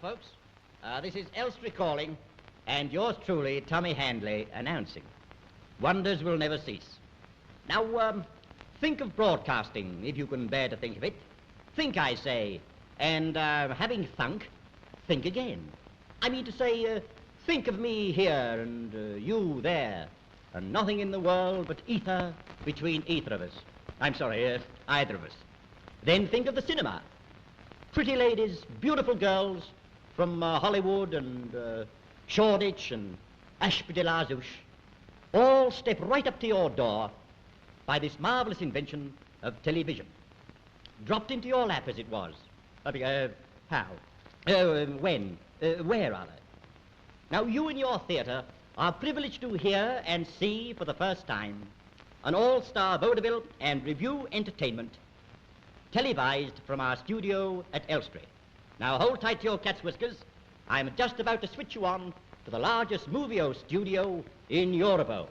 folks. This is Elstree Calling, and yours truly, Tommy Handley, announcing. Wonders will never cease. Now, think of broadcasting, if you can bear to think of it. Think, I say, and having thunk, think again. I mean to say, think of me here and you there, and nothing in the world but ether between either of us. I'm sorry, either of us. Then think of the cinema. Pretty ladies, beautiful girls from Hollywood and Shoreditch and Ashby-de-la-Zouch all step right up to your door by this marvelous invention of television. Dropped into your lap as it was. How? When? Where, rather? Now, you in your theatre are privileged to hear and see for the first time an all-star vaudeville and revue entertainment televised from our studio at Elstree. Now, hold tight to your cat's whiskers. I'm just about to switch you on to the largest movie studio in Europe.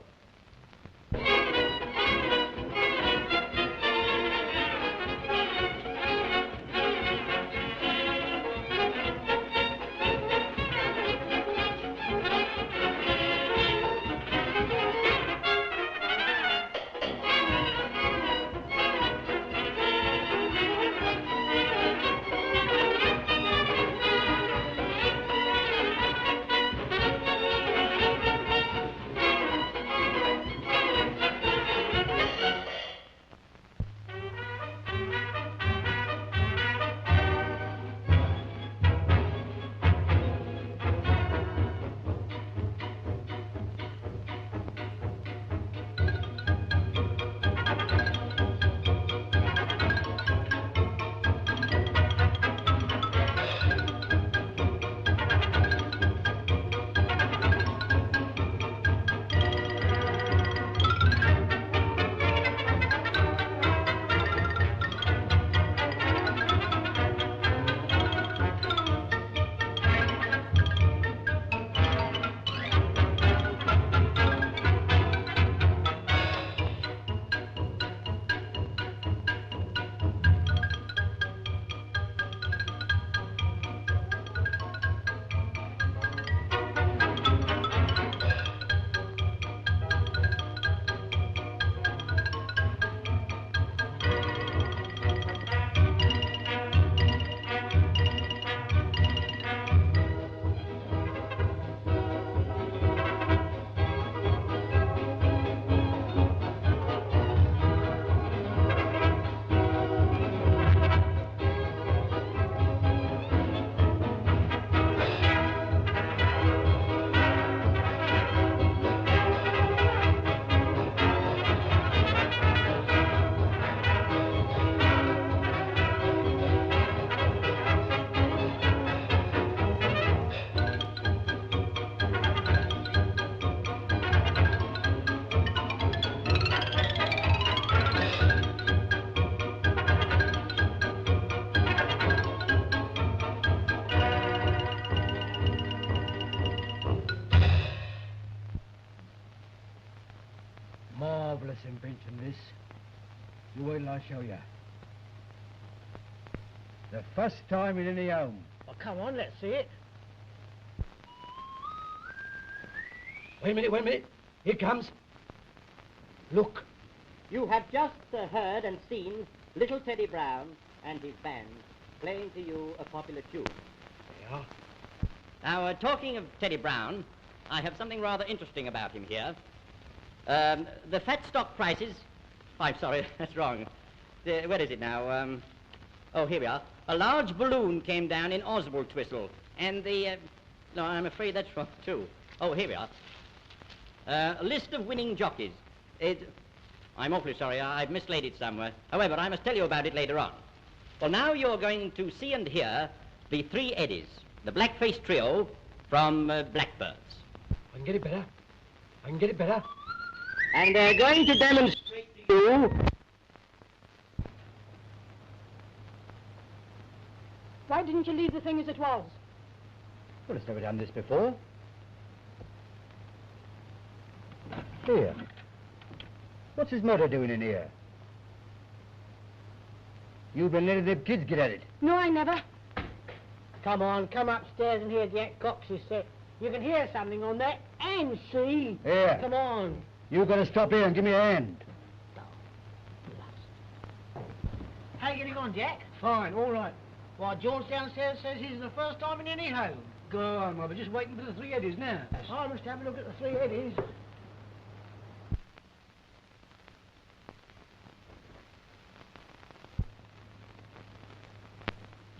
Marvellous invention, this. You wait till I show you. The first time in any home. Well, come on, let's see it. Wait a minute. Here it comes. Look. You have just heard and seen little Teddy Brown and his band playing to you a popular tune. There you are. Now, talking of Teddy Brown, I have something rather interesting about him here. The fat stock prices... I'm sorry, that's wrong. Where is it now? Oh, here we are. A large balloon came down in Oswald Twistle, and the... No, I'm afraid that's wrong, too. Oh, here we are. A list of winning jockeys. I'm awfully sorry, I've mislaid it somewhere. However, I must tell you about it later on. Well, now you're going to see and hear the Three Eddies, the black-faced trio from Blackbirds. I can get it better. And they're going to demonstrate to you... Why didn't you leave the thing as it was? Well, it's never done this before. Here. What's his mother doing in here? You've been letting them kids get at it. No, I never. Come on, come upstairs and hear Jack Cox's set. You can hear something on that and see. Here. Come on. You got to stop here and give me a hand. How you getting on, Jack? Fine, all right. Why, George downstairs says he's the first time in any home. Go on, Mother. Just waiting for the three eddies now. I must have a look at the three eddies.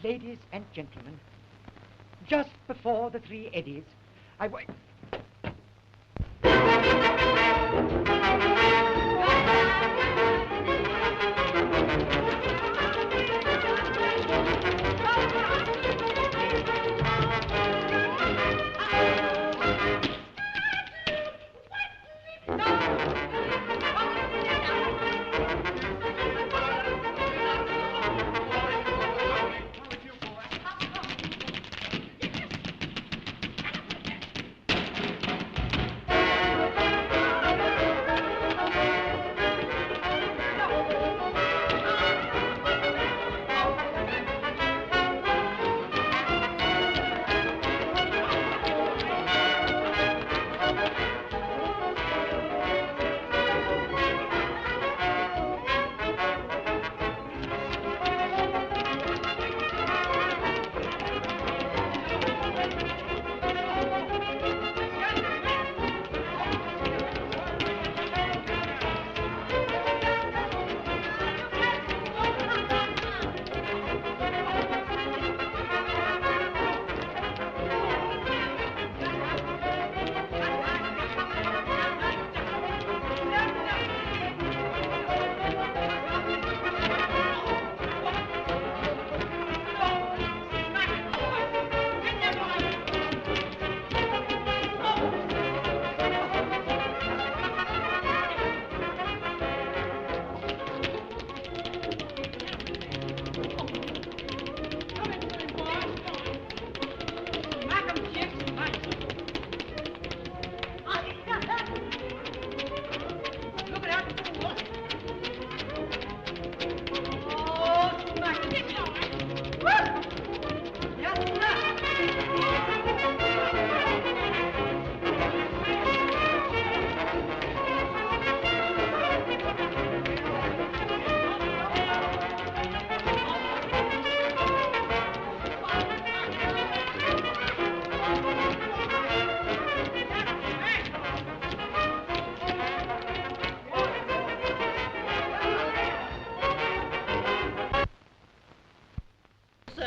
Ladies and gentlemen, just before the three eddies, I wa...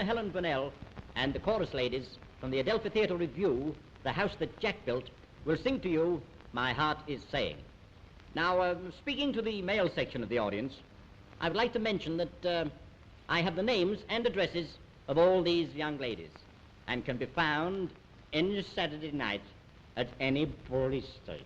Helen Burnell and the chorus ladies from the Adelphi Theatre Revue, The House That Jack Built, will sing to you My Heart Is Saying. Now, speaking to the male section of the audience, I would like to mention that I have the names and addresses of all these young ladies and can be found any Saturday night at any police station.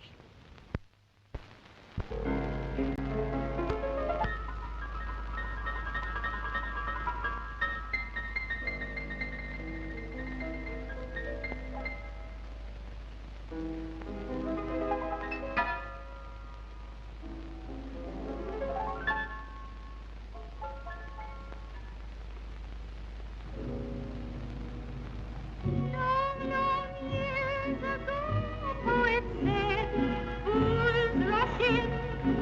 Long years ago, poet said, fools rush in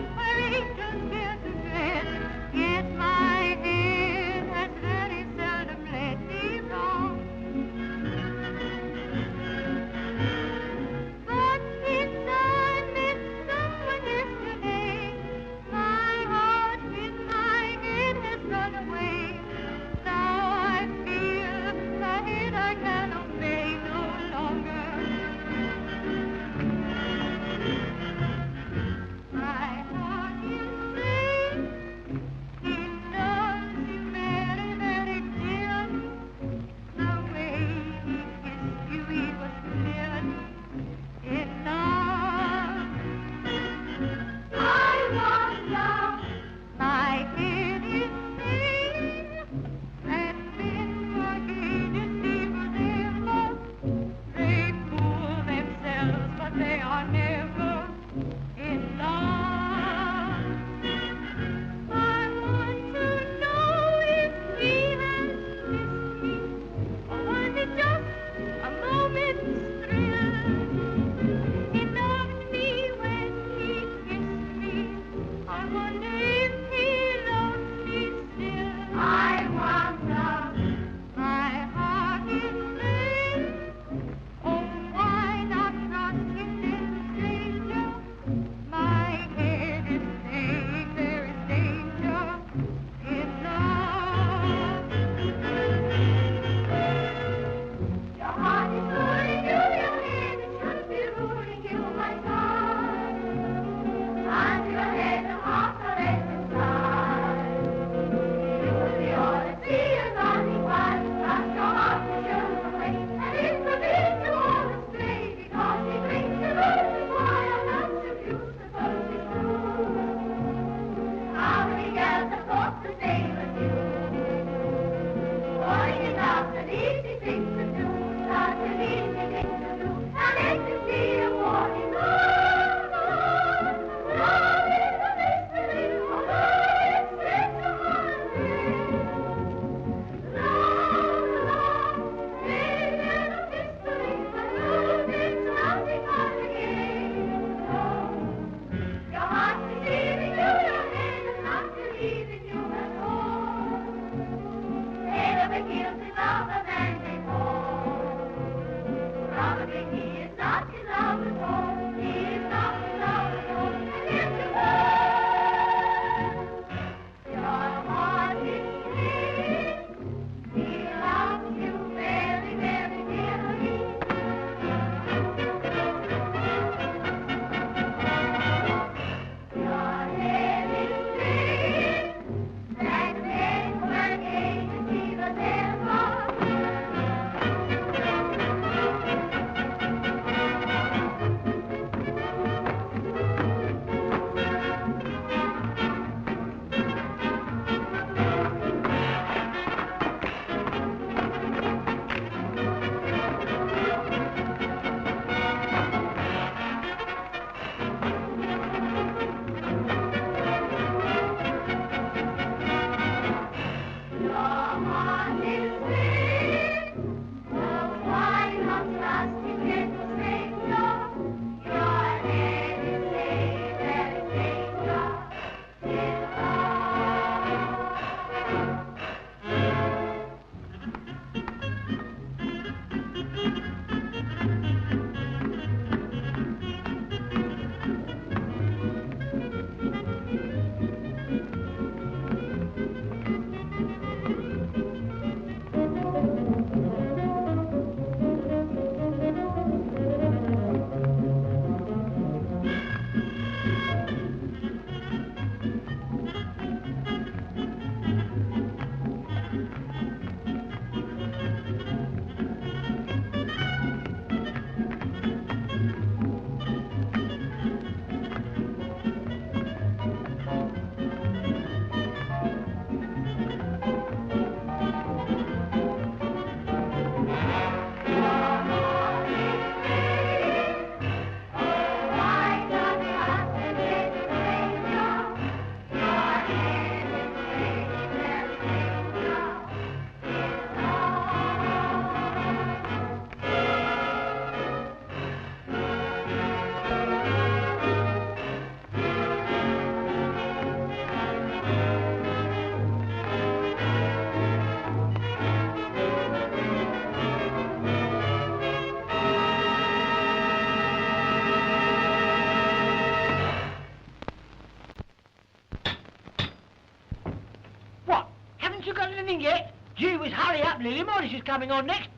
Haven't you got anything yet? Gee whiz, hurry up, Lily. Morris is coming on next.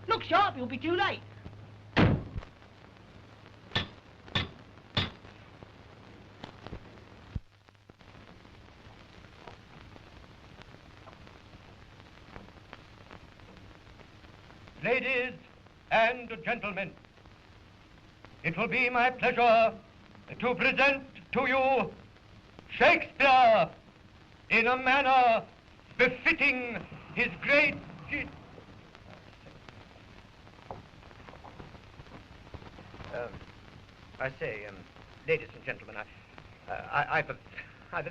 Look sharp, you'll be too late. Ladies and gentlemen, it will be my pleasure to present to you Shakespeare in a manner befitting his great... ladies and gentlemen, I've a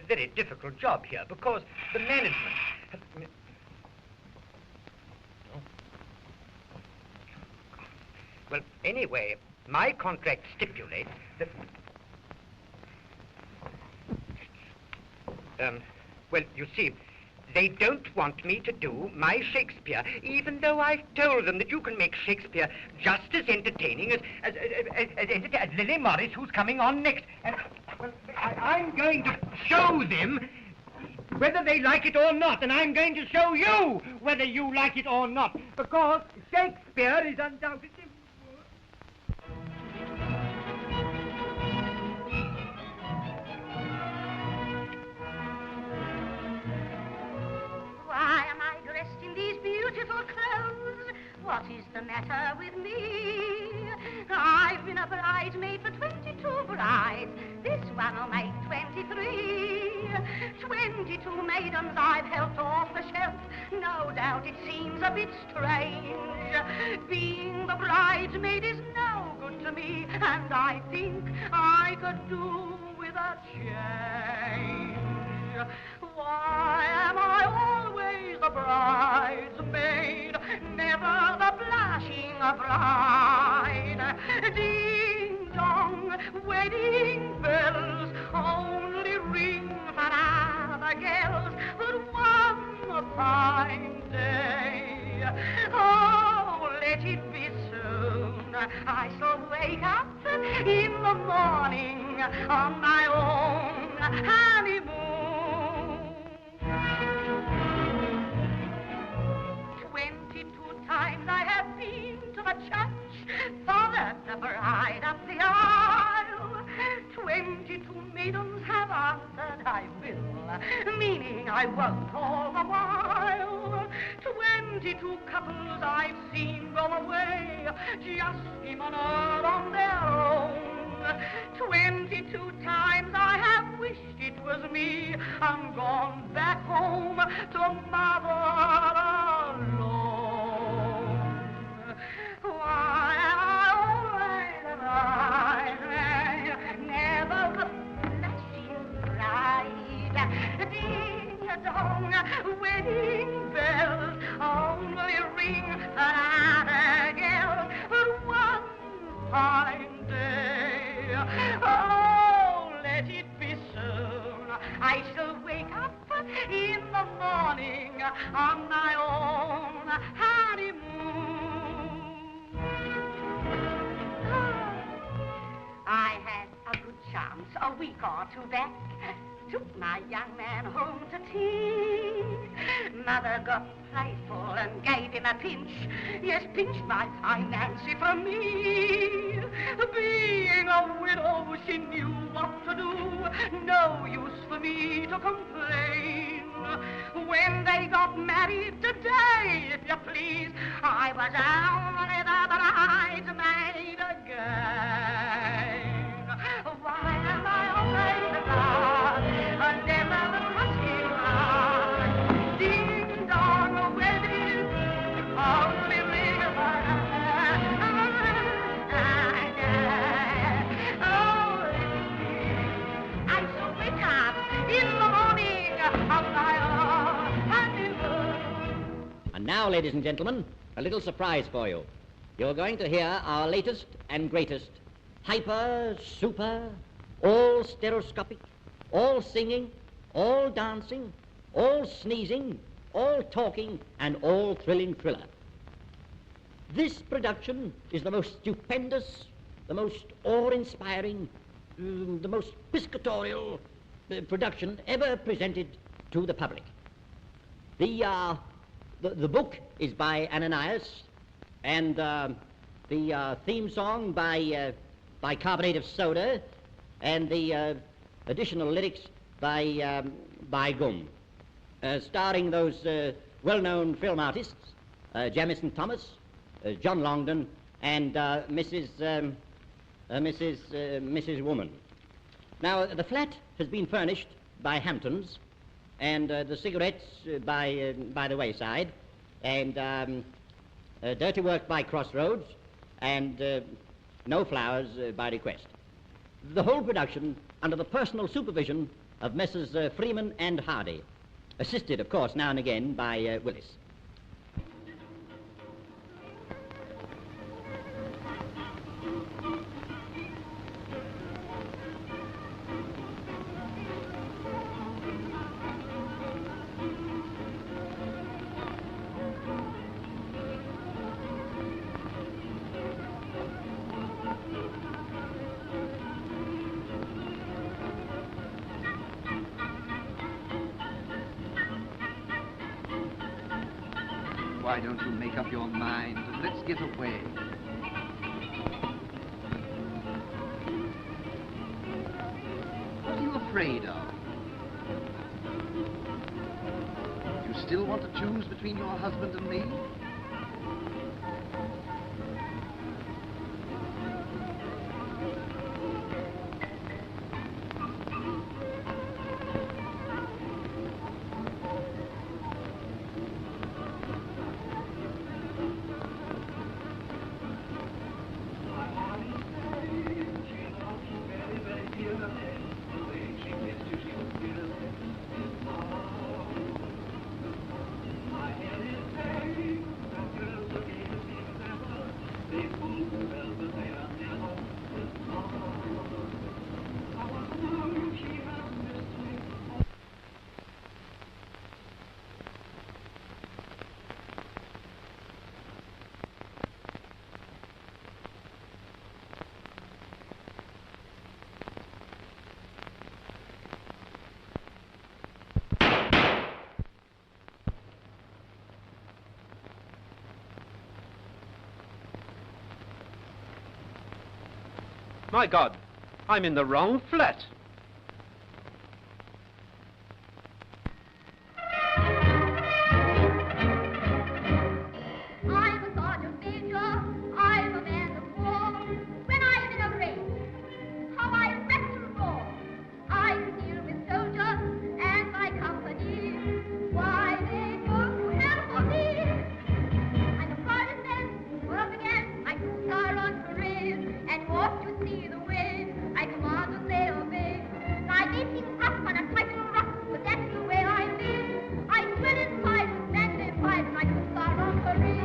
very difficult job here because the management... Well, anyway, my contract stipulates that... well, you see, they don't want me to do my Shakespeare, even though I've told them that you can make Shakespeare just as entertaining as Lily Morris, who's coming on next. And, well, I'm going to show them whether they like it or not, and I'm going to show you whether you like it or not, because Shakespeare is undoubtedly... Why am I dressed in these beautiful clothes? What is the matter with me? I've been a bridesmaid for 22 brides. This one will make 23. 22 maidens I've helped off the shelf. No doubt it seems a bit strange. Being the bridesmaid is no good to me, and I think I could do with a change. Why am I always the bridesmaid, never the blushing bride? Ding-dong, wedding bells only ring for other girls, but one fine day, oh, let it be soon, I shall wake up in the morning on my own honeymoon. 22 times I have been to the church, followed the bride up the aisle. 22 maidens have answered, I will, meaning I won't all the while. 22 couples I've seen go away, just him and her on their own. 22 times I have wished it was me, and gone back home to mother alone. Why I never the blushing bride. Ding-dong, wedding bells only ring for other girls, but one fine day, oh, let it be soon, I shall wake up in the morning on my own honeymoon. I had a good chance a week or two back. Took my young man home to tea. Mother got playful and gave him a pinch. Yes, pinched my fine Nancy from me. Being a widow, she knew what to do. No use for me to complain. When they got married today, if you please, I was only the bridesmaid again. Why am I always the bride? I never the blushing bride. Ding-dong, wedding, only ring of I shall wake up in the morning of my own honeymoon. And now, ladies and gentlemen, a little surprise for you. You're going to hear our latest and greatest hyper, super, all stereoscopic, all singing, all dancing, all sneezing, all talking, and all thrilling thriller. This production is the most stupendous, the most awe-inspiring, the most piscatorial production ever presented to the public. The book is by Ananias, and the theme song by Carbonate of Soda, and the additional lyrics by Gum, starring those well-known film artists, Jamison Thomas, John Longden, and Mrs. Woman. Now, the flat has been furnished by Hamptons, and the cigarettes by the wayside, and dirty work by Crossroads, and no flowers by request. The whole production under the personal supervision of Messrs. Freeman and Hardy, assisted, of course, now and again by Willis. Why don't you make up your mind and let's get away? What are you afraid of? You still want to choose between your husband and me? My God, I'm in the wrong flat. I'm a sergeant major, I'm a man of war. When I'm in a race, how I rest and roar. I can deal with soldiers and my company. Why, they go to hell for me. I'm the proudest man, work again, I can star on parade. And walk to see the way, I command and they obey. I may seem rough on a title rough, but that's the way I live. I swim inside and stand in pride, and I can star on parade.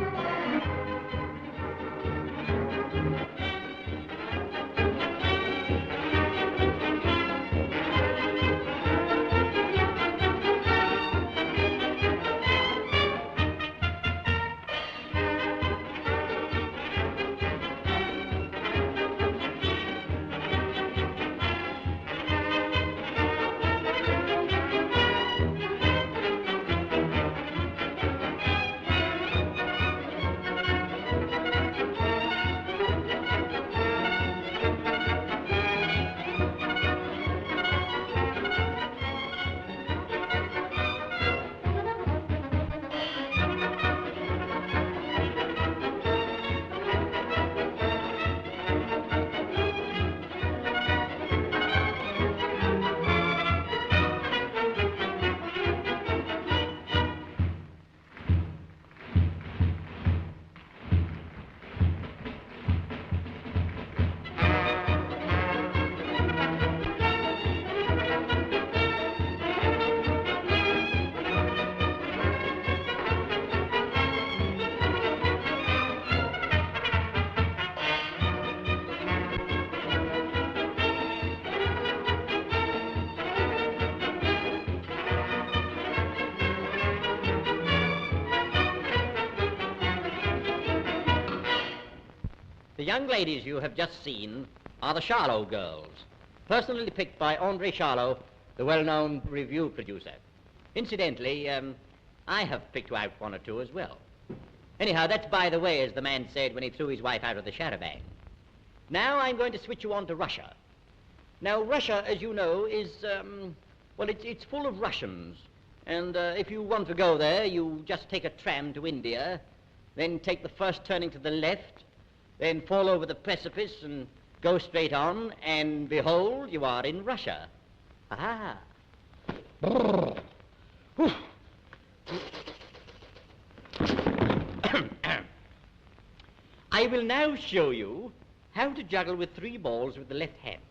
The young ladies you have just seen are the Charlot girls, personally picked by André Charlot, the well-known revue producer. Incidentally, I have picked out one or two as well. Anyhow, that's by the way, as the man said when he threw his wife out of the charabanc. Now I'm going to switch you on to Russia. Now, Russia, as you know, is, well, it's full of Russians. And if you want to go there, you just take a tram to India, then take the first turning to the left, then fall over the precipice and go straight on, and behold, you are in Russia. Ah. I will now show you how to juggle with 3 balls with the left hand.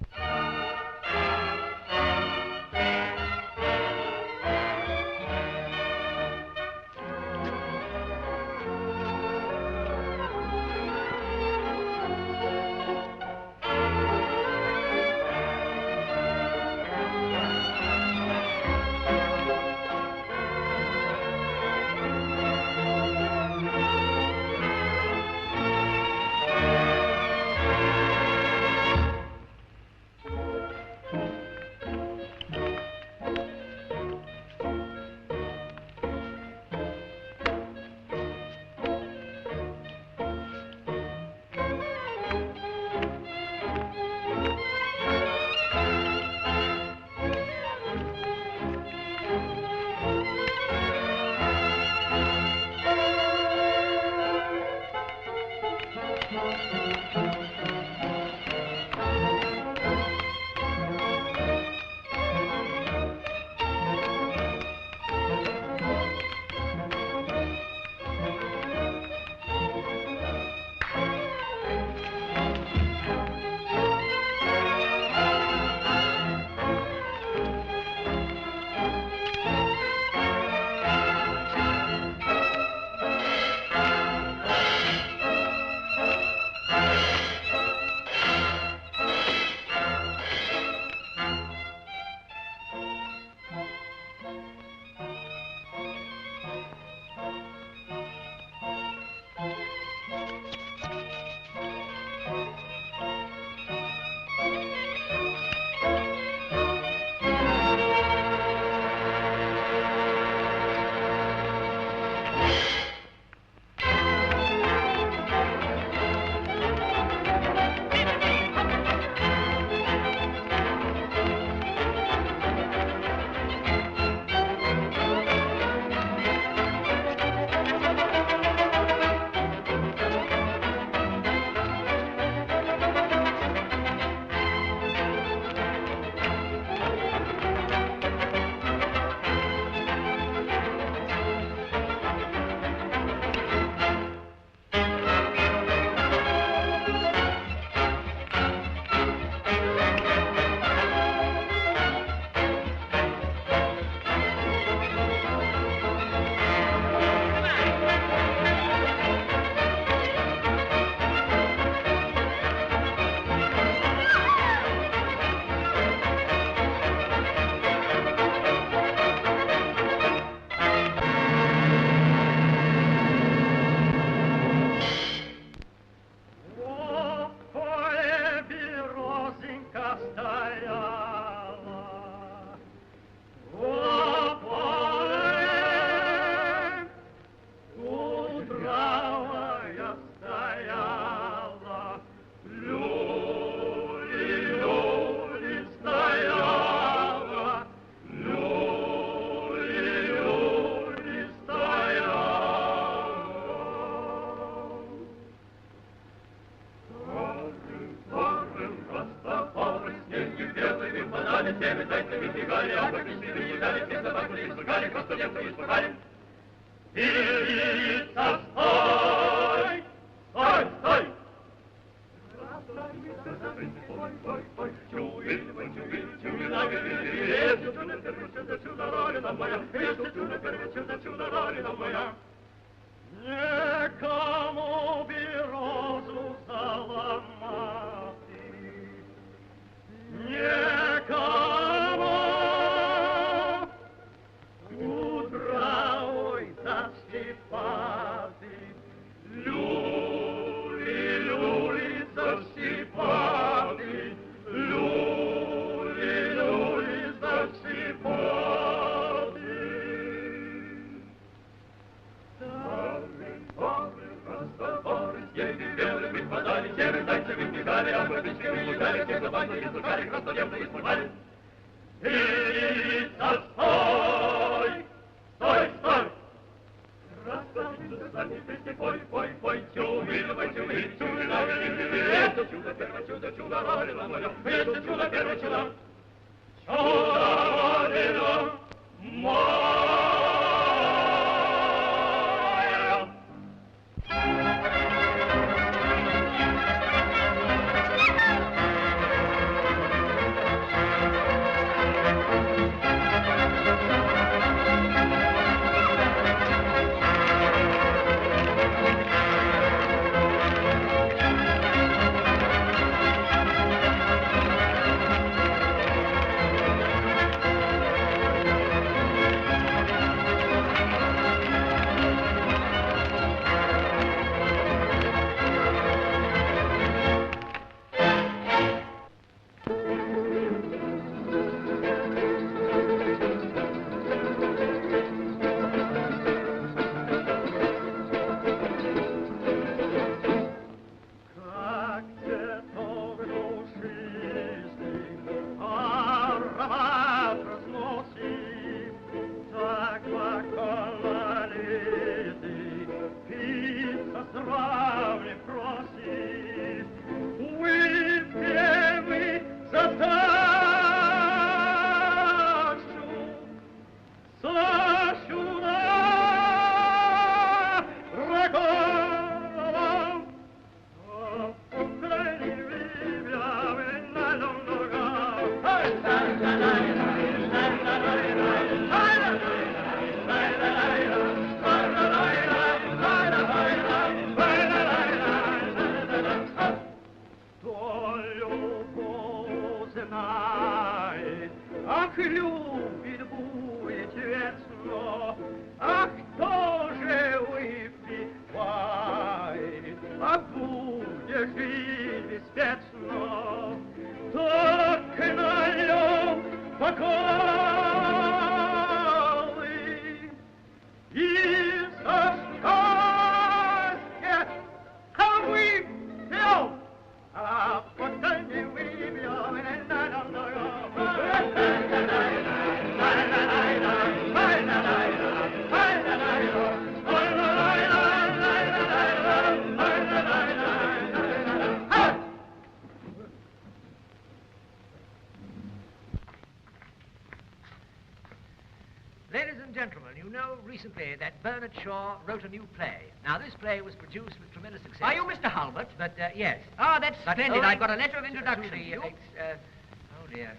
Recently, that Bernard Shaw wrote a new play. Now, this play was produced with tremendous success. Are you Mr. Halbert? But, yes. Ah, that's splendid. But I've got a letter of introduction to you. Oh, dear.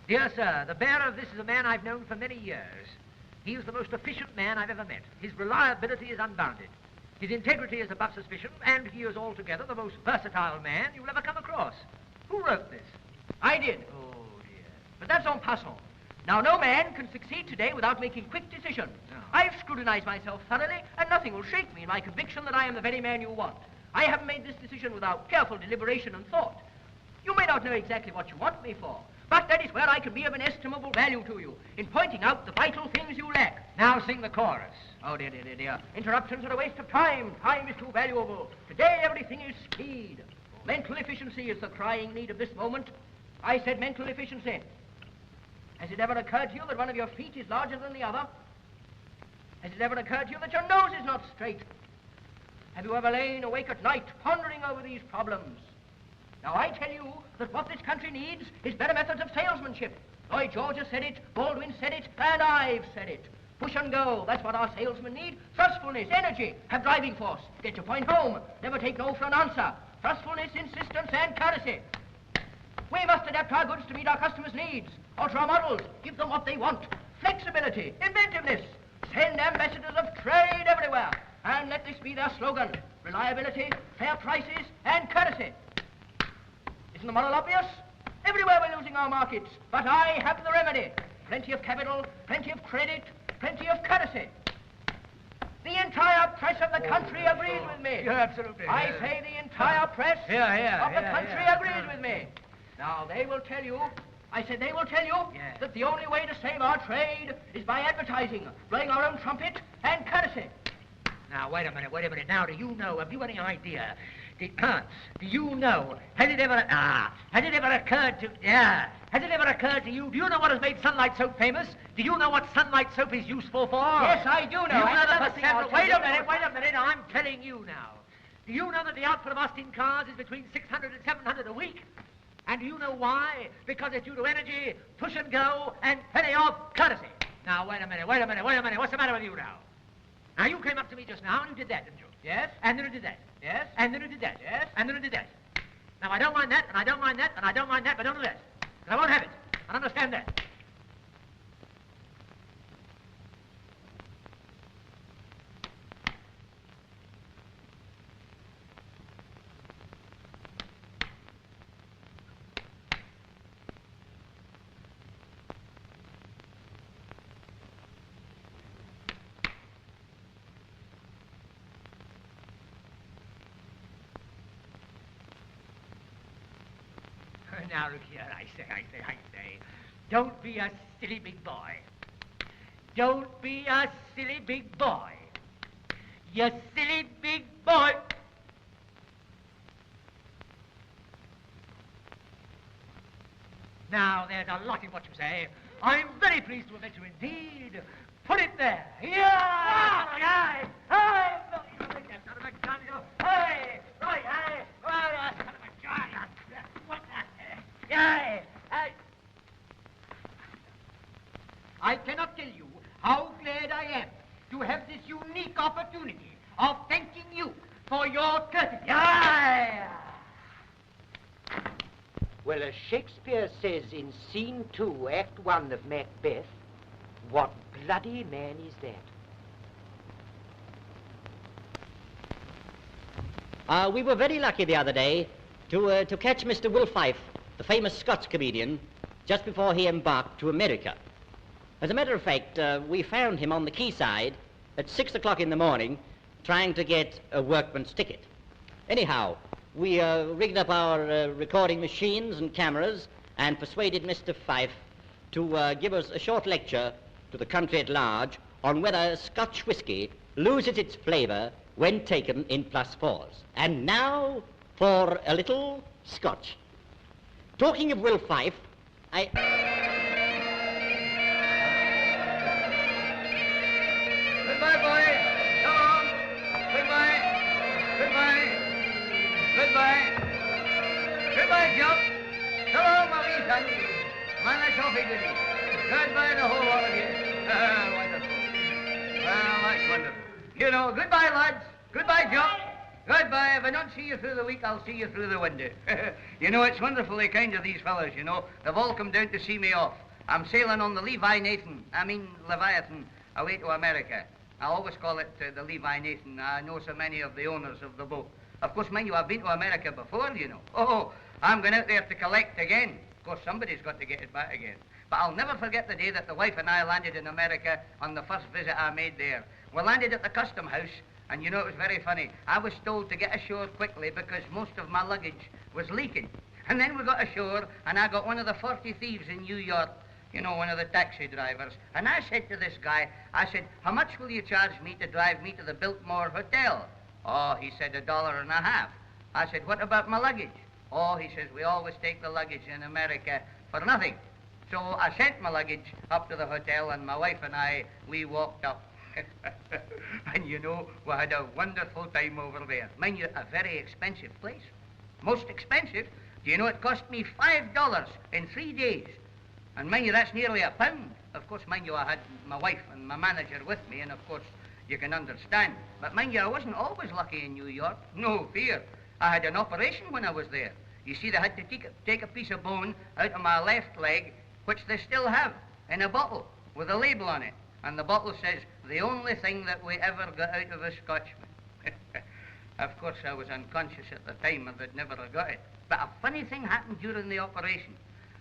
Dear sir, the bearer of this is a man I've known for many years. He is the most efficient man I've ever met. His reliability is unbounded. His integrity is above suspicion, and he is altogether the most versatile man you'll ever come across. Who wrote this? I did. Oh, dear. But that's en passant. Now, no man can succeed today without making quick decisions. No. I've scrutinized myself thoroughly, and nothing will shake me in my conviction that I am the very man you want. I haven't made this decision without careful deliberation and thought. You may not know exactly what you want me for, but that is where I can be of inestimable value to you, in pointing out the vital things you lack. Now sing the chorus. Oh, dear, dear, dear, dear. Interruptions are a waste of time. Time is too valuable. Today, everything is speed. Mental efficiency is the crying need of this moment. I said mental efficiency. Has it ever occurred to you that one of your feet is larger than the other? Has it ever occurred to you that your nose is not straight? Have you ever lain awake at night pondering over these problems? Now, I tell you that what this country needs is better methods of salesmanship. Lloyd George has said it, Baldwin said it, and I've said it. Push and go, that's what our salesmen need. Trustfulness, energy, have driving force. Get your point home, never take no for an answer. Trustfulness, insistence, and courtesy. We must adapt our goods to meet our customers' needs. Alter our models, give them what they want. Flexibility, inventiveness. Send ambassadors of trade everywhere. And let this be their slogan. Reliability, fair prices, and courtesy. Isn't the model obvious? Everywhere we're losing our markets, but I have the remedy. Plenty of capital, plenty of credit, plenty of courtesy. The entire press of the country agrees with me. Yeah, absolutely. I say the entire press of the country agrees with me. Now, they will tell you, I said they will tell you that the only way to save our trade is by advertising, blowing our own trumpet, and courtesy. Now, wait a minute. Now, do you know, have you any idea Do you know, has it ever occurred to you, do you know what has made sunlight soap famous? Do you know what sunlight soap is useful for? Yes, I do know. Do you know That's that another for thing I'll several... tell Wait you. a minute, I'm telling you now. Do you know that the output of Austin cars is between 600 and 700 a week? And do you know why? Because it's due to energy, push and go, and penny off courtesy. Now, wait a minute. What's the matter with you now? Now, you came up to me just now and you did that, didn't you? Yes. And then you did that. Yes. And then you did that. Yes. And then you did that. Now, I don't mind that, and I don't mind that, and I don't mind that, but don't do that. Because I won't have it. I don't understand that. Now, look here, I say. Don't be a silly big boy. Don't be a silly big boy. You silly big boy. Now, there's a lot in what you say. I'm very pleased to have met you indeed. Put it there. Yeah! I cannot tell you how glad I am to have this unique opportunity of thanking you for your courtesy. Well, as Shakespeare says in Scene 2, Act 1 of Macbeth, what bloody man is that? We were very lucky the other day to catch Mr. Will Fife, the famous Scots comedian, just before he embarked to America. As a matter of fact, we found him on the quayside at 6 o'clock in the morning trying to get a workman's ticket. Anyhow, we rigged up our recording machines and cameras and persuaded Mr. Fife to give us a short lecture to the country at large on whether Scotch whiskey loses its flavour when taken in +4s. And now for a little Scotch. Talking of Will Fife, Goodbye, boys. So long. Goodbye. Goodbye, Joe. So long, my wee son. Man, that's awfully good. Goodbye, the whole lot of you. Wonderful. Well, that's wonderful. You know, goodbye, lads. Goodbye, Joe. Goodbye. If I don't see you through the week, I'll see you through the window. You know, it's wonderfully kind of these fellas, you know. They've all come down to see me off. I'm sailing on the Leviathan, away to America. I always call it the Levi Nathan. I know so many of the owners of the boat. Of course, mind you, I've been to America before, you know. Oh, I'm going out there to collect again. Of course, somebody's got to get it back again. But I'll never forget the day that the wife and I landed in America on the first visit I made there. We landed at the custom house, and you know, it was very funny. I was told to get ashore quickly because most of my luggage was leaking. And then we got ashore, and I got one of the 40 thieves in New York, you know, one of the taxi drivers. And I said to this guy, I said, how much will you charge me to drive me to the Biltmore Hotel? Oh, he said, $1.50. I said, what about my luggage? Oh, he says, we always take the luggage in America for nothing. So I sent my luggage up to the hotel, and my wife and I, we walked up. And you know, we had a wonderful time over there. Mind you, a very expensive place. Most expensive. Do you know, it cost me $5 in 3 days. And mind you, that's nearly £1. Of course, mind you, I had my wife and my manager with me, and of course, you can understand. But mind you, I wasn't always lucky in New York. No fear. I had an operation when I was there. You see, they had to take a piece of bone out of my left leg, which they still have, in a bottle, with a label on it. And the bottle says, the only thing that we ever got out of a Scotchman. Of course, I was unconscious at the time, and they'd never have got it. But a funny thing happened during the operation.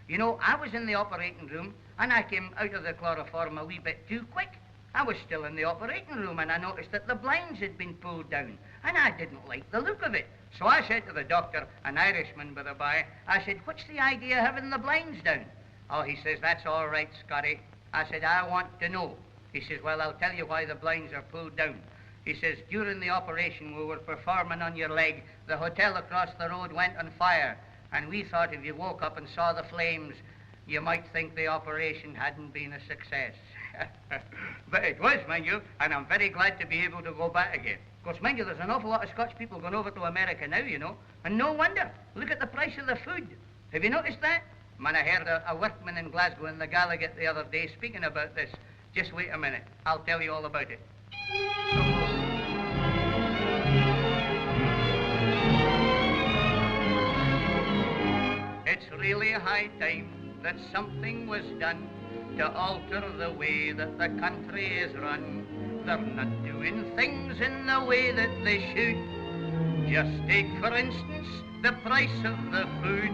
You know, I was in the operating room, and I came out of the chloroform a wee bit too quick. I was still in the operating room, and I noticed that the blinds had been pulled down, and I didn't like the look of it. So I said to the doctor, an Irishman by the by, I said, what's the idea of having the blinds down? Oh, he says, that's all right, Scotty. I said, I want to know. He says, well, I'll tell you why the blinds are pulled down. He says, during the operation we were performing on your leg, the hotel across the road went on fire, and we thought if you woke up and saw the flames, you might think the operation hadn't been a success. But it was, mind you, and I'm very glad to be able to go back again. Of course, mind you, there's an awful lot of Scotch people going over to America now, you know, and no wonder. Look at the price of the food. Have you noticed that? Man, I heard a workman in Glasgow in the Gallagher the other day speaking about this. Just wait a minute. I'll tell you all about it. It's really high time that something was done to alter the way that the country is run. They're not doing things in the way that they should. Just take, for instance, the price of the food.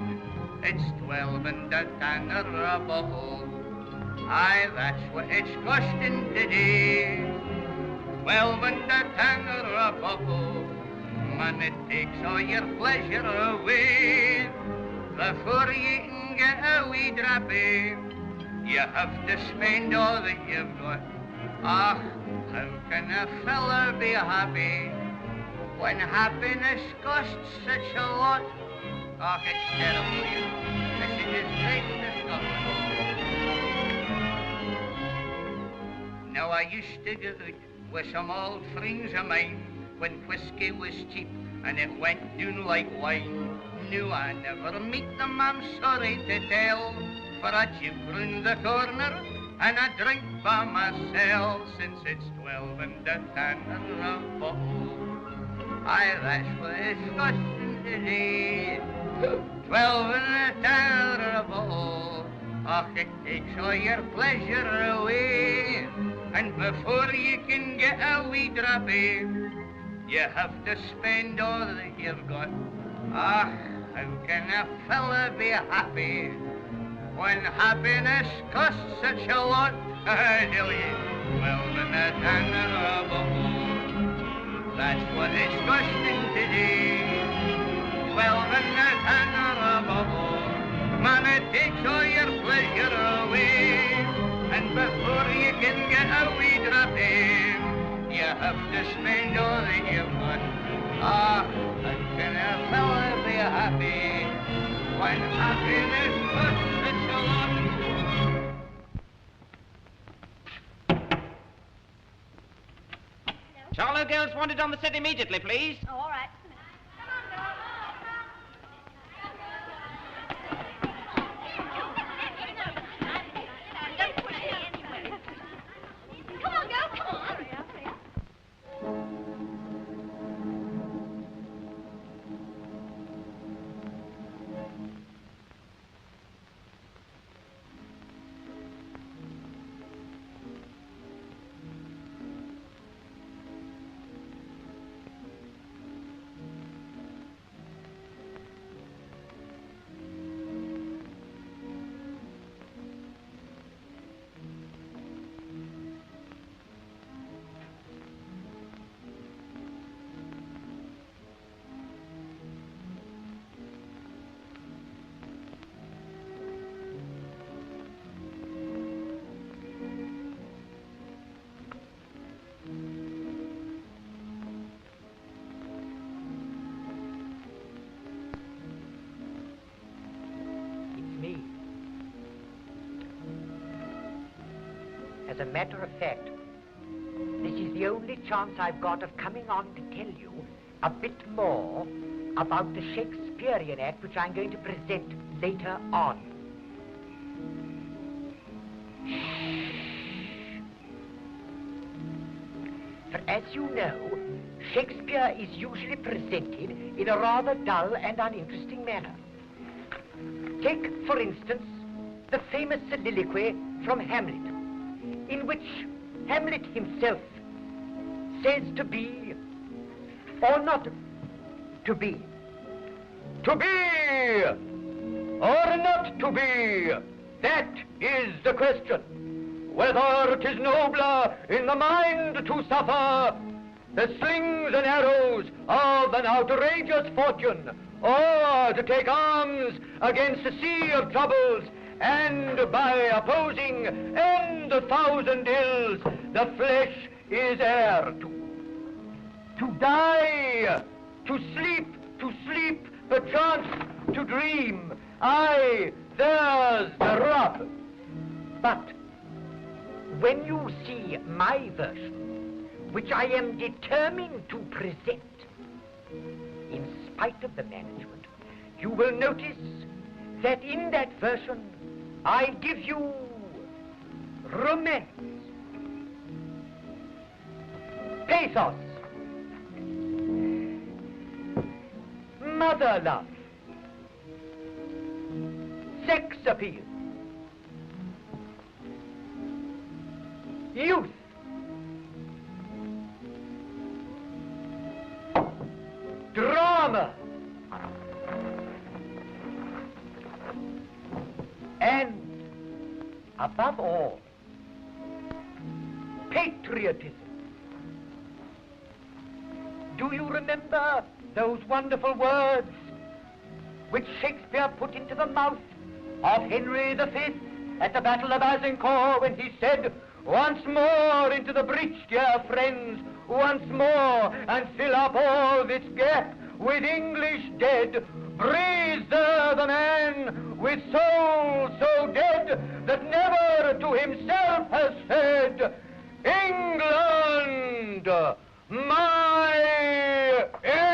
It's 12 and a tanner a bottle. Aye, that's what it's costing today. 12 and a tanner a bottle. Man, it takes all your pleasure away. Before you can get a wee drappy, you have to spend all that you've got. Ah, how can a fella be happy when happiness costs such a lot? Ah, it's terrible, you know. This is disgrace to Scotland. Now, I used to go out with some old friends of mine when whiskey was cheap and it went down like wine. No, I never meet them, I'm sorry to tell, for I chip round the corner and I drink by myself, since it's 12 and a tanner a bottle. Aye, that's what it's costing today. 12 and a tanner a bottle. Och, it takes all your pleasure away, and before you can get a wee drappy, you have to spend all that you've got. Ah, how can a fella be happy when happiness costs such a lot? I tell you, 12 and a tanner a bottle. That's what it's costing today. 12 and a tanner a bottle. Man, it takes all your pleasure away, and before you can get a wee drappy, you have to spend all that you've got. Ah, how can a fella be happy when happiness costs such a lot? Charlotte girls wanted on the set immediately, please. Oh, all right. Come on, girls, come on. As a matter of fact, this is the only chance I've got of coming on to tell you a bit more about the Shakespearean act which I'm going to present later on. For as you know, Shakespeare is usually presented in a rather dull and uninteresting manner. Take, for instance, the famous soliloquy from Hamlet, in which Hamlet himself says to be, or not to be. To be, or not to be, that is the question. Whether 'tis nobler in the mind to suffer the slings and arrows of an outrageous fortune, or to take arms against a sea of troubles, and by opposing end 1,000 ills the flesh is heir to. to die, to sleep, perchance to dream. Aye, there's the rub. But when you see my version, which I am determined to present, in spite of the management, you will notice that in that version I give you romance, pathos, mother love, sex appeal, youth, drama, and above all, patriotism. Do you remember those wonderful words which Shakespeare put into the mouth of Henry V at the Battle of Azincourt when he said, "Once more into the breach, dear friends, once more, and fill up all this gap with English dead. Breathe there the man with soul so dead that never to himself has said, England, my England."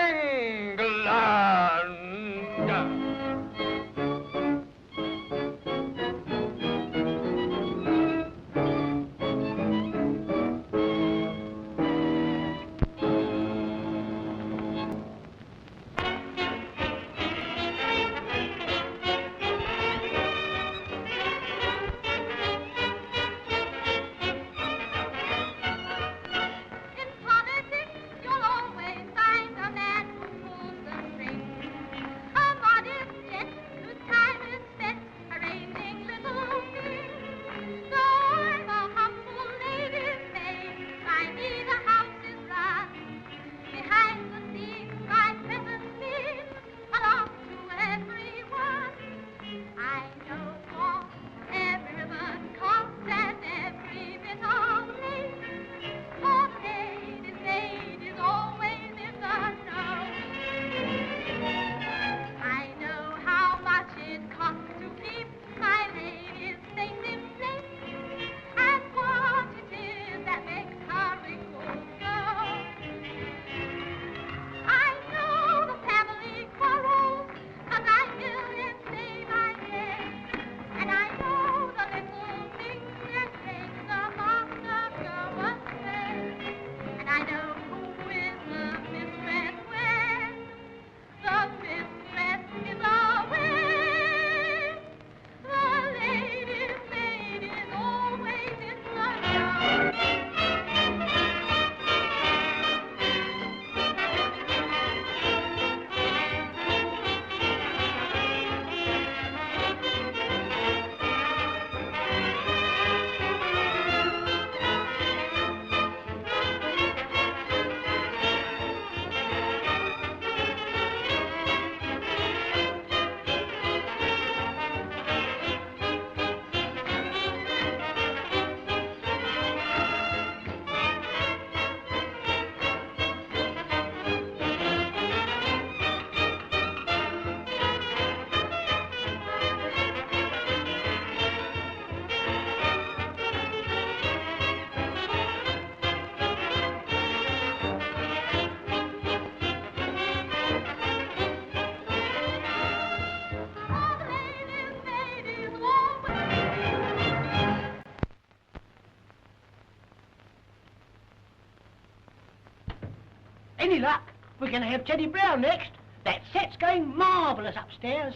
Any luck? We're going to have Teddy Brown next. That set's going marvellous upstairs.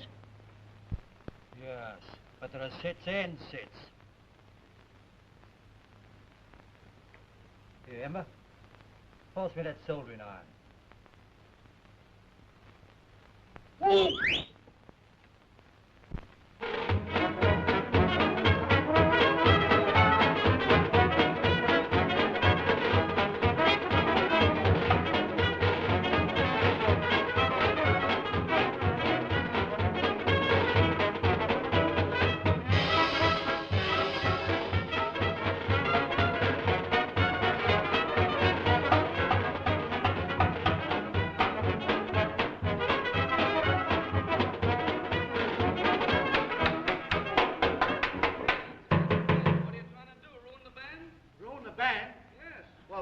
Yes, but there are sets and sets. Here, Emma, pass me that soldering iron.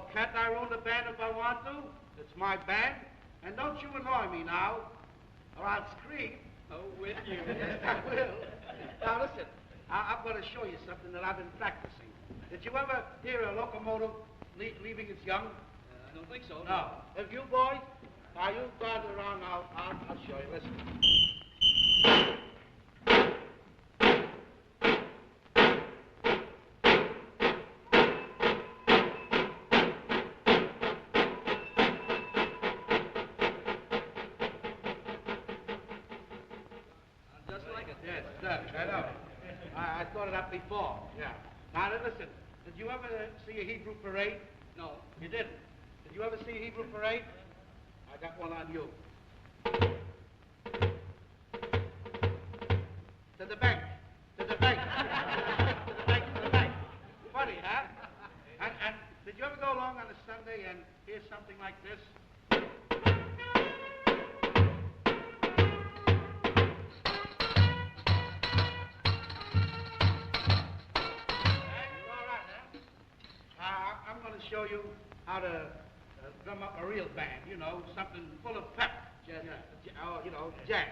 Well, can't I ruin the band if I want to? It's my band. And don't you annoy me now, or I'll scream. Oh, will you? Yes, I will. Now, listen, I'm going to show you something that I've been practicing. Did you ever hear a locomotive leaving its young? I don't think so. No. Have you boys? Now, you guard around now. I'll show you. Listen. Just like it. Yes, it does. I know. I thought it up before. Yeah. Now, then, listen. Did you ever see a Hebrew parade? No. You didn't. Did you ever see a Hebrew parade? I got one on you. To the bank. To the bank. To the bank. To the bank. Funny, huh? And did you ever go along on a Sunday and hear something like this? I'm going to show you how to drum up a real band, you know, something full of pep. Jazz. Yeah, you know, jazz.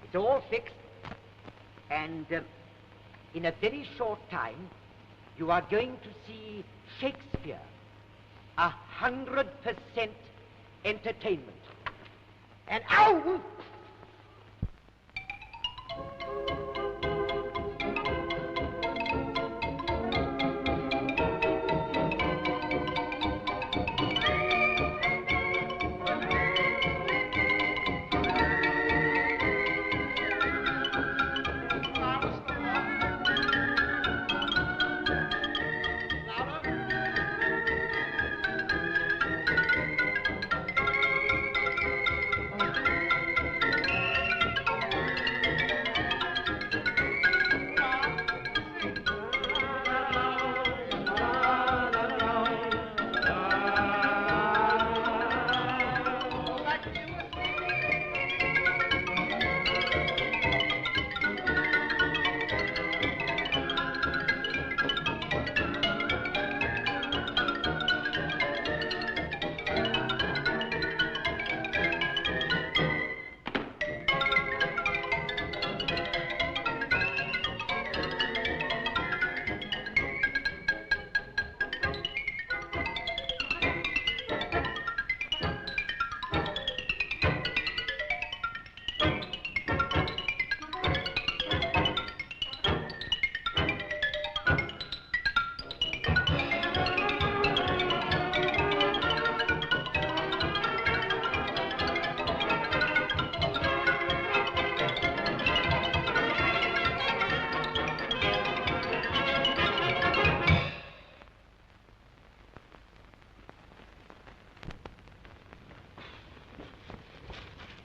It's all fixed, and in a very short time, you are going to see Shakespeare, 100% entertainment. And ow!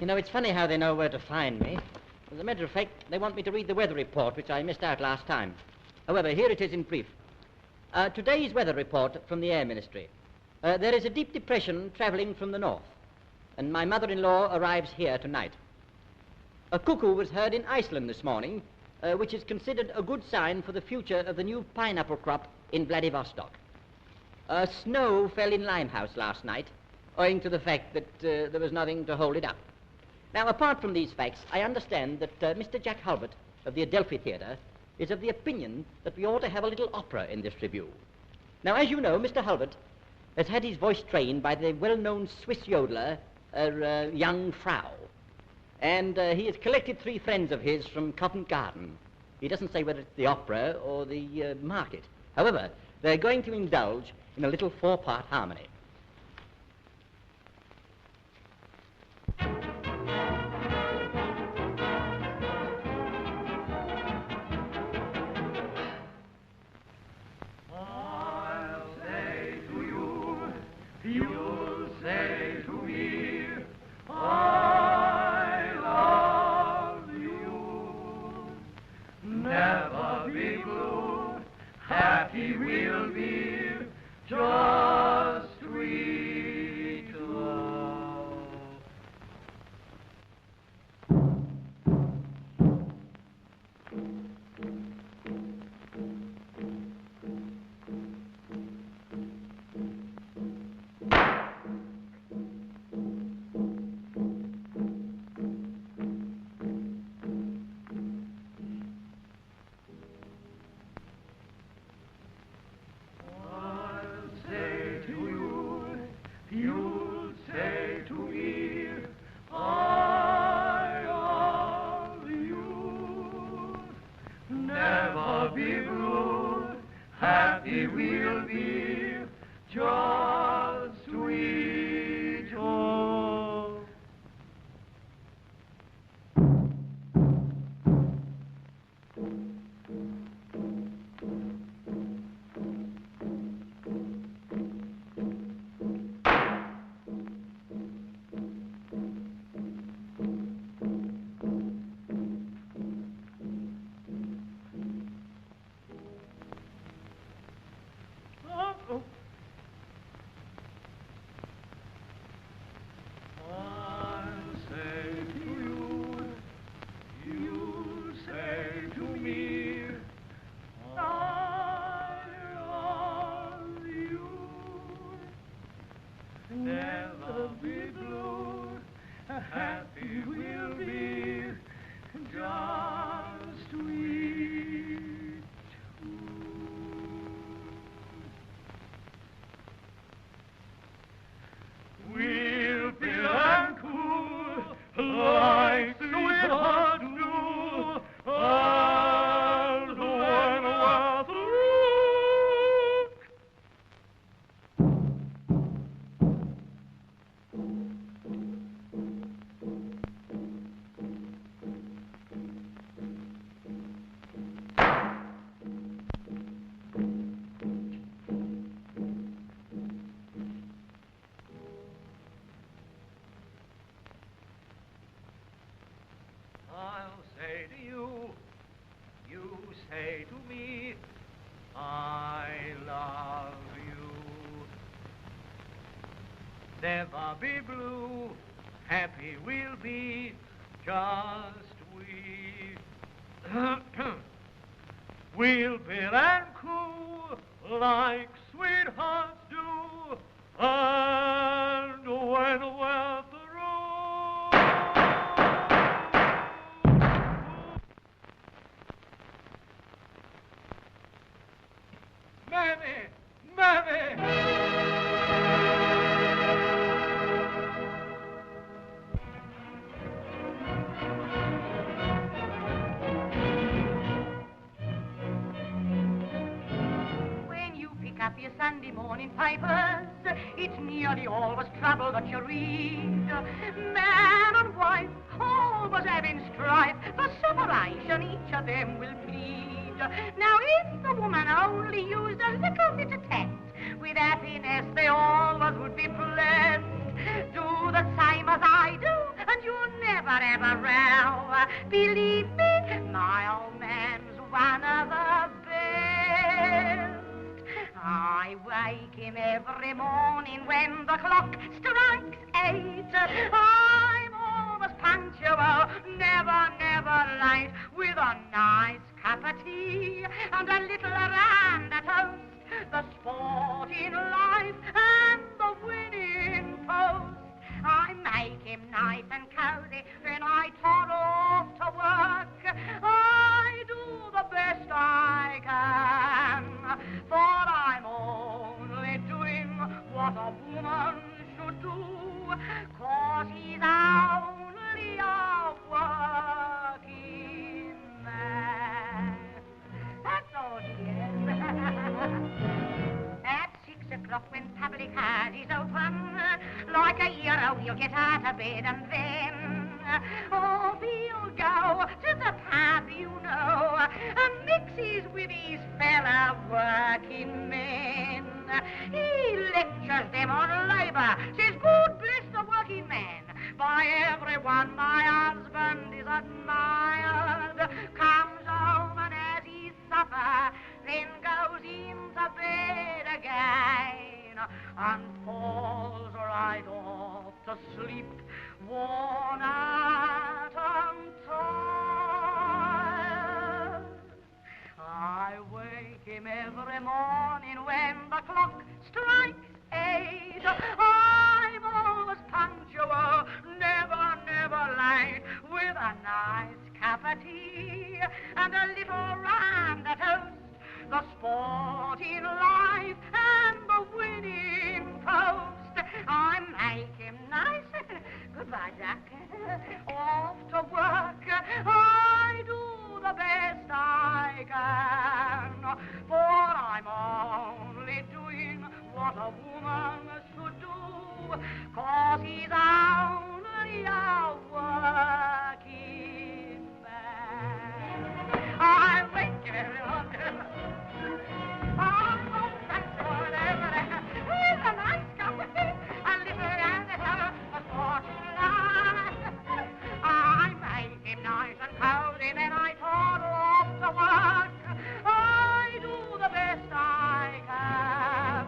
You know, it's funny how they know where to find me. As a matter of fact, they want me to read the weather report, which I missed out last time. However, here it is in brief. Today's weather report from the Air Ministry. There is a deep depression travelling from the north, and my mother-in-law arrives here tonight. A cuckoo was heard in Iceland this morning, which is considered a good sign for the future of the new pineapple crop in Vladivostok. Snow fell in Limehouse last night, owing to the fact that there was nothing to hold it up. Now, apart from these facts, I understand that Mr. Jack Hulbert of the Adelphi Theatre is of the opinion that we ought to have a little opera in this revue. Now, as you know, Mr. Hulbert has had his voice trained by the well-known Swiss yodeler, young Frau. And he has collected 3 friends of his from Covent Garden. He doesn't say whether it's the opera or the market. However, they're going to indulge in a little 4-part harmony. Never be blue, happy we'll be, just we. We'll bill and coo like sweethearts do, and when we're through. Mammy! Mammy! Up your Sunday morning papers, it's nearly always trouble that you read. Man and wife always having strife, for separation each of them will plead. Now if the woman only used a little bit of tact, with happiness they always would be blessed. Do the same as I do, and you'll ever row. Believe me, my old man's one of the best. I wake him every morning when the clock strikes 8. I'm always punctual, never, never late, with a nice cup of tea and a little round to toast. The sport in life and the winning post. I make him nice and cozy when I toddle off to work. I do the best I can, for I'm only doing what a woman should do, 'cause he's only a working man. That's all he is. At 6 o'clock when public house is open, like a hero he'll get out of bed and then off he'll go to the pub, you know, and mixes with his fellow working men. He lectures them on labour, says God bless the working man. By everyone my husband is admired, comes home and has his supper, then goes into bed again and falls right off to sleep, worn out and tired. I wake him every morning when the clock strikes 8. I'm always punctual, never, never late, with a nice cup of tea and a little round to toast. The sport in life and the winning post. I make him nice. Goodbye, Jack. Off to work. I do the best I can, for I'm only doing what a woman should do, 'cause he's only a working man. I make him every morning. Here's a nice cup of tea, a little round the hill, a sporting life. I make him nice and cozy, then I toddle off to work. I do the best I can,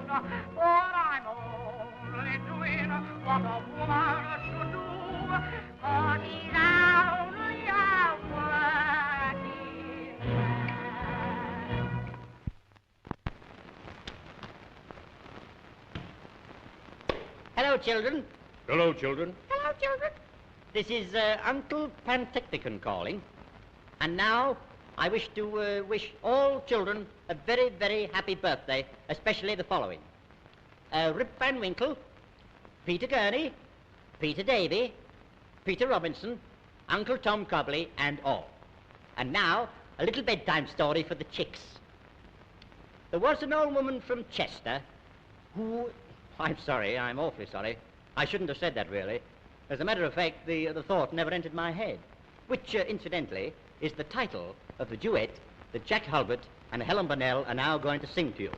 for I'm only doing what a woman should do, 'cause he's only a working man. Hello, children. Hello, children. Hello, children. This is Uncle Pantechnicon calling. And now I wish to wish all children a very, very happy birthday, especially the following. Rip Van Winkle, Peter Gurney, Peter Davy, Peter Robinson, Uncle Tom Cobley, and all. And now, a little bedtime story for the chicks. There was an old woman from Chester who... I'm sorry, I'm awfully sorry. I shouldn't have said that, really. As a matter of fact, the thought never entered my head, which, incidentally, is the title of the duet that Jack Hulbert and Helen Burnell are now going to sing to you.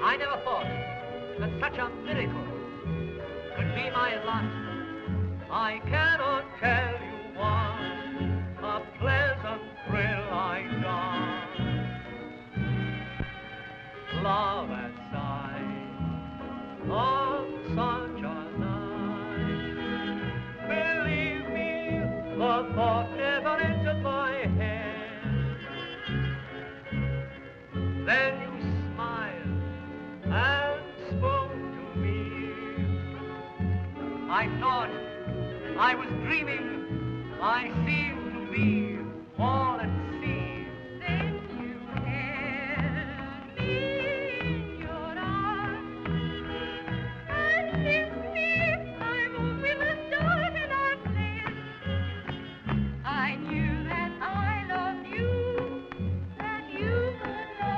I never thought that such a miracle could be my lot. I cannot tell you what a pleasant thrill I got. Love at sight of such a night. Believe me, the thought never entered my head. Then you smiled and spoke to me. I thought I was dreaming. I seemed to be all at sea. Then you held me in your arms and kissed me. I'm with a start in our place. I knew that I loved you, that you could love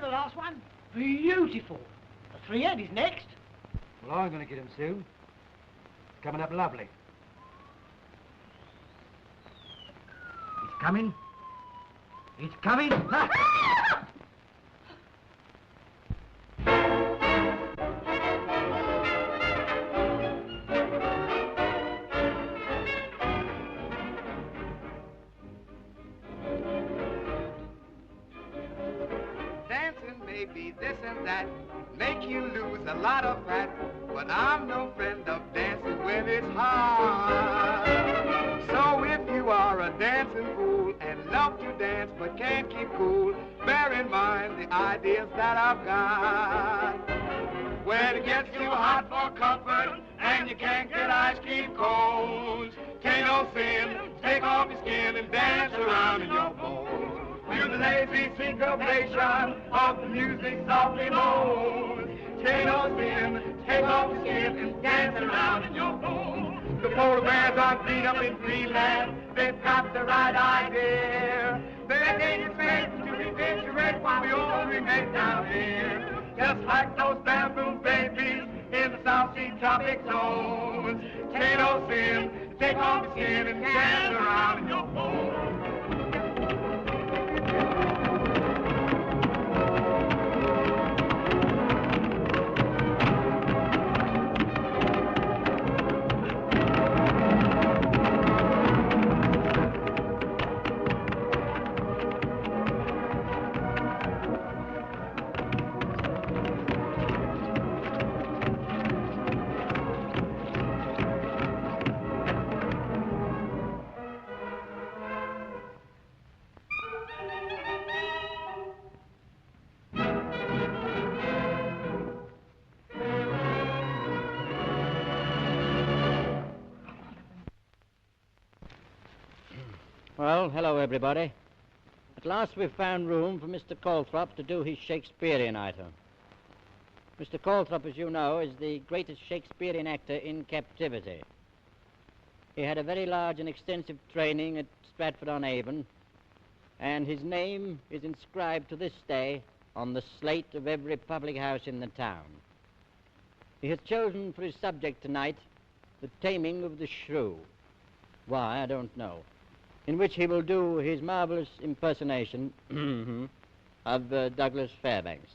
the last one? Beautiful. The three-head is next. Well, I'm going to get him soon. It's coming up lovely. It's coming. It's coming. Dancing may be this and that, make you lose a lot of fat, but I'm no friend of dancing when it's hard. So if you are a dancing fool and love to dance but can't keep cool, bear in mind the ideas that I've got. When it gets too hot for comfort and you can't get ice cream cones, can't no sin, take off your skin and dance around in your bones. Feel the lazy syncopation of the music softly moans. Chain no sin, take off your skin and dance around in your bones. The polar bears are green up in Greenland, they've got the right idea. They're taking faith to repatriate while we all remain down here. Just like those bamboo babies in the South Sea tropic zones. Chain no sin, take off your skin and dance around in your bones. Well, hello, everybody. At last we've found room for Mr. Calthrop to do his Shakespearean item. Mr. Calthrop, as you know, is the greatest Shakespearean actor in captivity. He had a very large and extensive training at Stratford-on-Avon, and his name is inscribed to this day on the slate of every public house in the town. He has chosen for his subject tonight the taming of the shrew. Why, I don't know. In which he will do his marvelous impersonation of Douglas Fairbanks.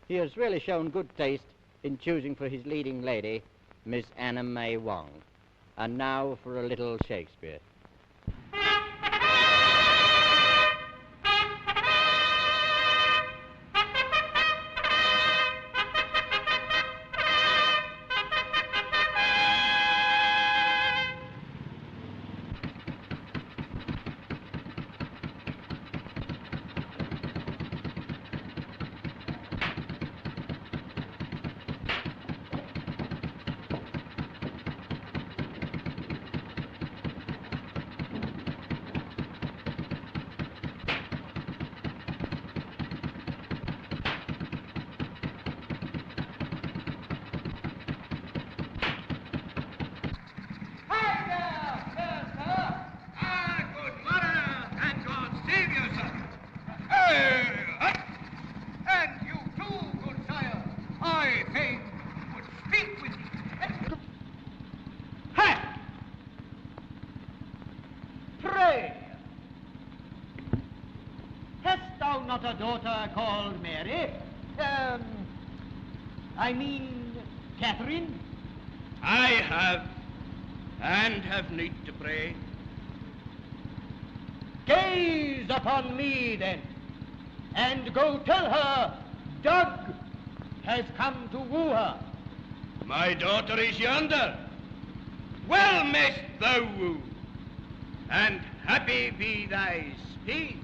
He has really shown good taste in choosing for his leading lady Miss Anna May Wong. And now for a little Shakespeare. Not a daughter called Mary? I mean, Catherine? I have, and have need to pray. Gaze upon me, then, and go tell her Doug has come to woo her. My daughter is yonder. Well mayst thou woo, and happy be thy speed.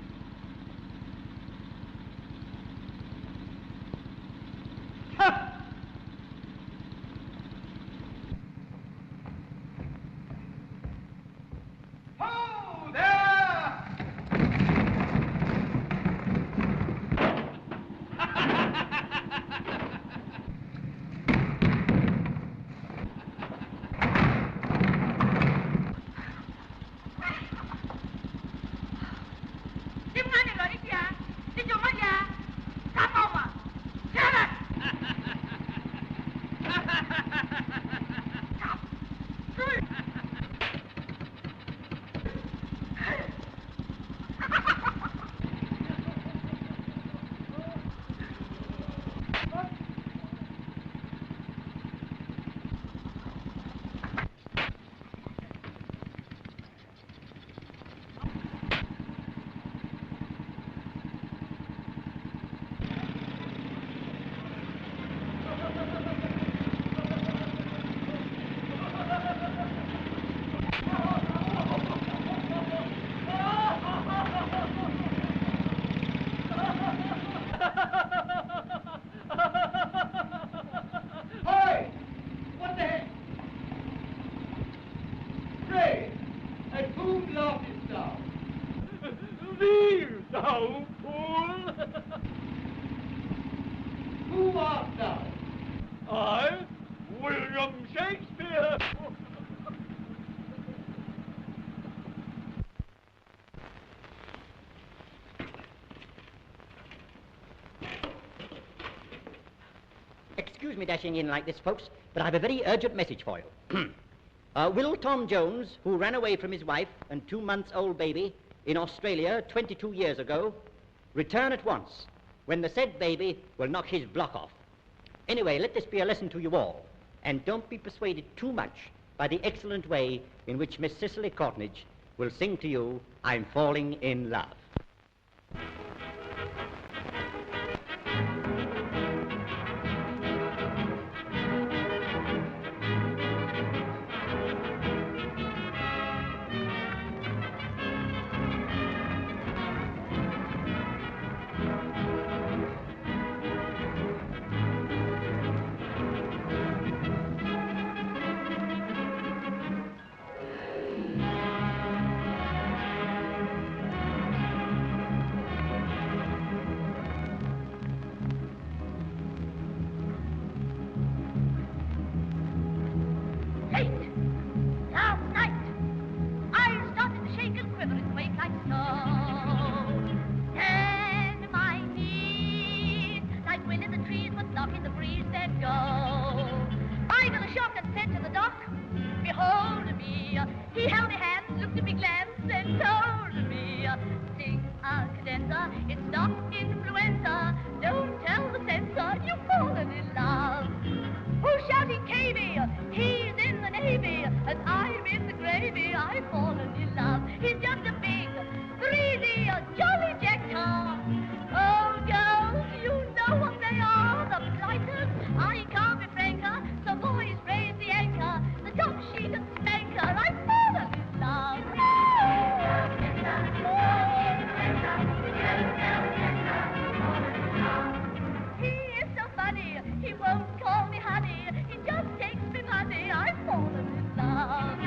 from Shakespeare. Excuse me dashing in like this, folks, but I've a very urgent message for you. Will Tom Jones, who ran away from his wife and 2-month-old baby in Australia 22 years ago, return at once, when the said baby will knock his block off. Anyway, let this be a lesson to you all, and don't be persuaded too much by the excellent way in which Miss Cicely Courtnidge will sing to you, I'm Falling in Love. He held my hand, looked at me glance, and told me, sing a cadenza, it's not influenza. Don't tell the censor you've fallen in love. Oh, shouting Cavey, he's in the Navy, and I'm in the gravy. I've fallen in love. He's just a big, breezy, jolly Jack-tar. Oh, girls, you know what they are, the blighters. I can't be franker, so boys raise the anchor, the top sheet and spanker. I've fallen in love. He is so funny, he won't call me honey, he just takes me money. I've fallen in love.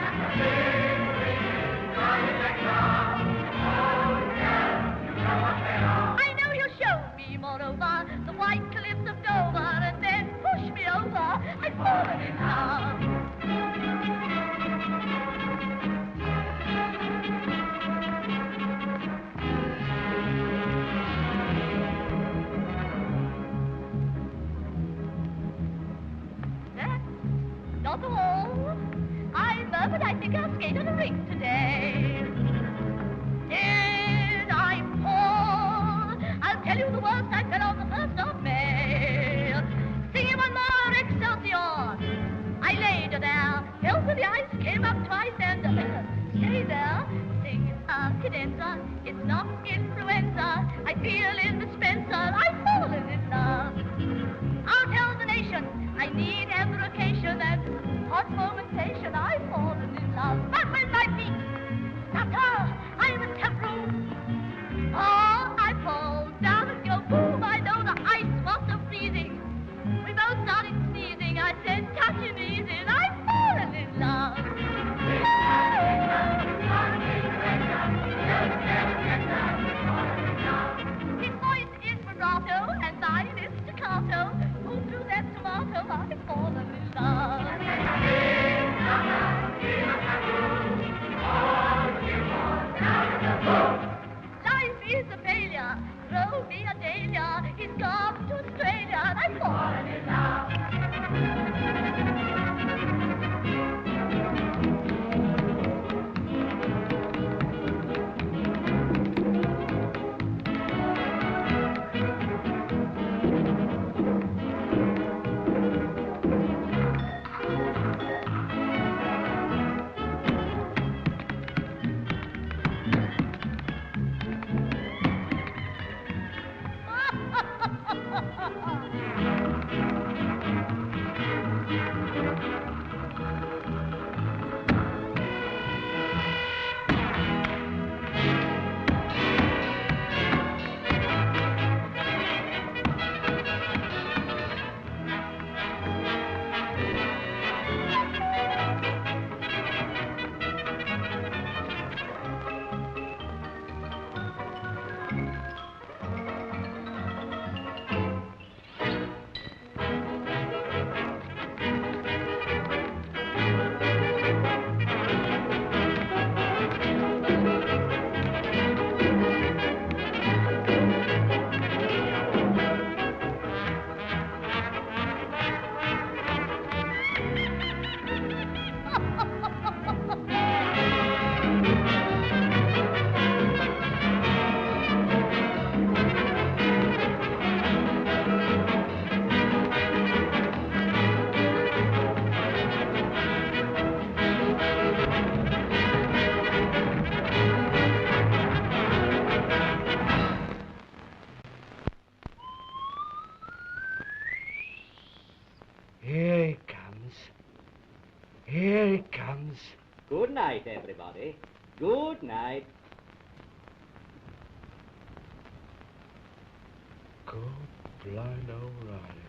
I know he'll show me, moreover, the white cliffs of Dover, and then push me over. I've fallen in love. That's not all. I murmured I think I'll skate on a rink today. Did I fall? I'll tell you the worst. I fell on the 1st of May. Singing one more Excelsior. I laid there, fell to the ice, came up twice, and stay there. Sing a cadenza, it's not influenza. I feel in the Spencer, I've fallen in love. I'll tell the nation, I need embrocation and hot fomentation. I've fallen in love. But when my feet stutter, I'm a temporal. Oh, I fall down and go boom. I know the ice was so freezing. We both started sneezing. I said, touch him easy, and I've fallen in love. His voice is vibrato, and mine is staccato. Who threw that tomato? I've fallen in love. Here it comes. Good night, everybody. Good night. Good blind O'Reilly.